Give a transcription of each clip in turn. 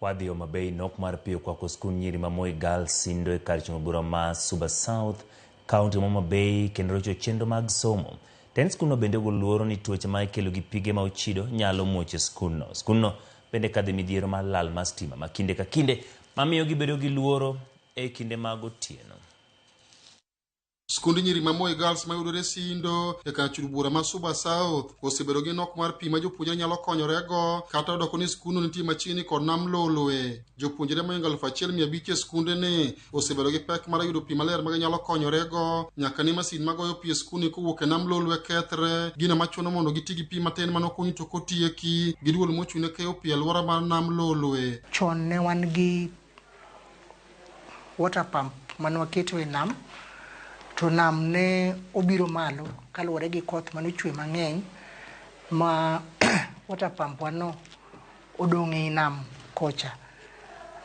Wadhi Homa Bay nok mar pio okwako skund nyiri mamoi girls Sindo e kar chimo bura ma Suba South, County Homa Bay kendo rocho chenro mag somo. Ten skundno bende ogoluoro ni tuoche ma ikelo gi pige ma ochido nyalo muoche skundno. Skundno bende kadhe midhiero mar lal mar stima ma kinde ka kinde mamiyo gibedo gi luoro e kinde mag otieno. Skund nyiri mamoi girls mayudore Sindo e kar chimo bura ma Suba South osebedo gi nok mar pi ma jopuonjre nyalo konyorego kata odoko ni skundno nitie machiegni kod nam Lolwe. Jopuonjre moingo 1,500 e skundni osebedo gi pek mar yudo pi maler ma ginyalo konyorego nyaka ni masin magoyo pi e skundni kowuok e nam Lolwe kethre. Gino machuno mondo giti gi pi matin manokunyo to kotieki gi duol mochune keyo pi e alwora mar nam Lolwe. Chon ne wan gi water pump manwaketo e nam, to nam ne obiro malo kaluwore gi koth manochwe mang'eny ma water pump wano odong' e nam kocha.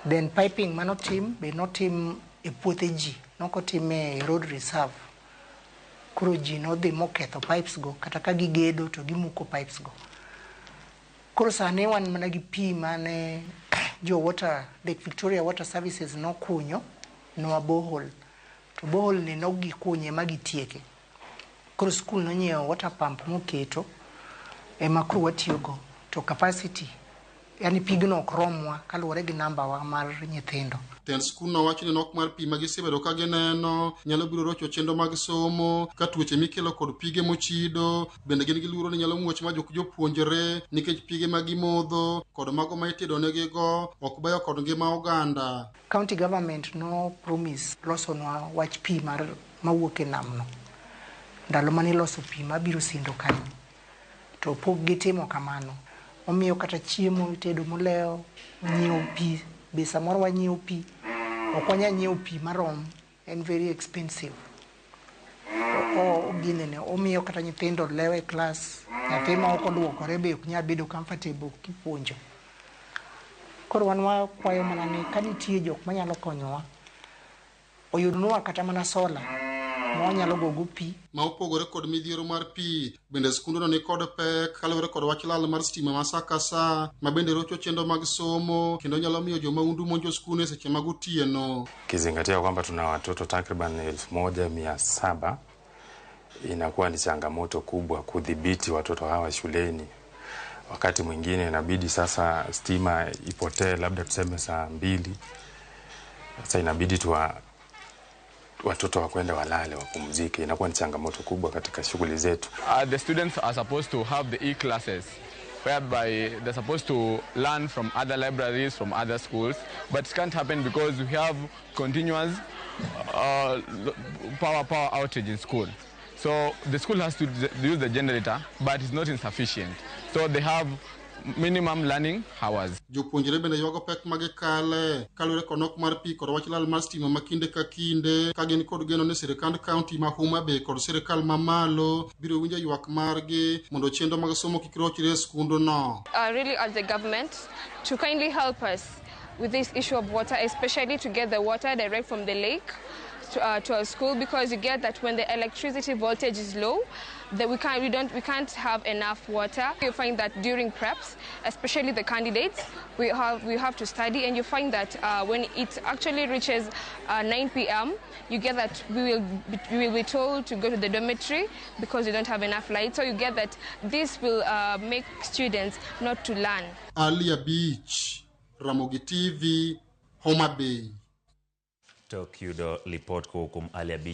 Then piping manotim be notim e puothe ji, nokotim e road reserve. Koro ji nodhi moketho pipes go, kata ka gigedo to gimuko pipes go. Koro sani wan mana gi pi mane Lake Victoria Water Services nokunyo noa borehole. To borehole ni nogikunye magitieke. Koro skul nonyiewo water pump moketo ema koro watiyogo to capacity, yani pigno ok romwa kaluwore gi namba wa mar nyithindo. Ten skundno wacho ni nok mar pi magisebedo ka gineno nyalo biro rocho chenro mag somo ka tuoche mikelo kod pige mochido bende gin giluoro ni nyalo muoch ma jopuonjre nikech pige ma gimodho kod mago ma itedo negigo ok beyo kod ngima oganda. County government no promise losonwa wach pi mar mawuok e namno. Ndalo mane loso pi mabiro Sindo kanyo to pok gitimo kamano. Omiyo kata chiemo itedo moleo, nyiewo pi, be samoro wanyiewo pi, ok wanyal nyiewo pi marom, en very expensive. Ginene, omiyo kata nyithindo lewo e klas, nyathi ma ok oduokore be ok nyal bedo comfortable kipuonjo. Koro wan wakwayo mana ni ka nitie jok manyalo konyowa, oyudnwa kata mana sola ma wanyalo gogo pi. Ma opogore kod midhiero mar pi, bende skundno ni kod pek kaluwore kod wach lal mar stima ma sa ka sa, ma bende rocho chenro mag somo kendo nyalo miyo jomaundu monjo skundno e seche mag otieno. Kizingatia kwamba tuna watoto takriban 1,700, inakuwa ni changamoto kubwa kudhibiti watoto hawa shuleni. Wakati mwingine inabidi sasa stima ipotee labda tuseme saa 2. Sasa inabidi watoto wakwenda walale wapumzike. Inakuwa ni changamoto kubwa katika shughuli zetu. The students are supposed to have the e-classes whereby they're supposed to learn from other libraries, from other schools, but it can't happen because we have continuous power outage in school. So the school has to use the generator, but it's not insufficient. So they have minimum learning hours. Jopuonjre bende ywago pek magikale kaluwore kod nok mar pi kod wach lal mar stima ma kinde ka kinde ka gin kod geno ni sirikand kaunti ma Homa Bay kod sirikal mamalo biro winjo ywak margi mondo chenro mag somo kik rochre e skundno. I really urge the government to kindly help us with this issue of water, especially to get the water direct from the lake to our school, because you get that when the electricity voltage is low, that we can't have enough water. You find that during preps, especially the candidates, we have to study, and you find that when it actually reaches 9 p.m., you get that we will be told to go to the dormitory because we don't have enough light. So you get that this will make students not to learn. Alia Beach, Ramogi TV, Homa Bay. Tok yudo report ko kum Alia Beach.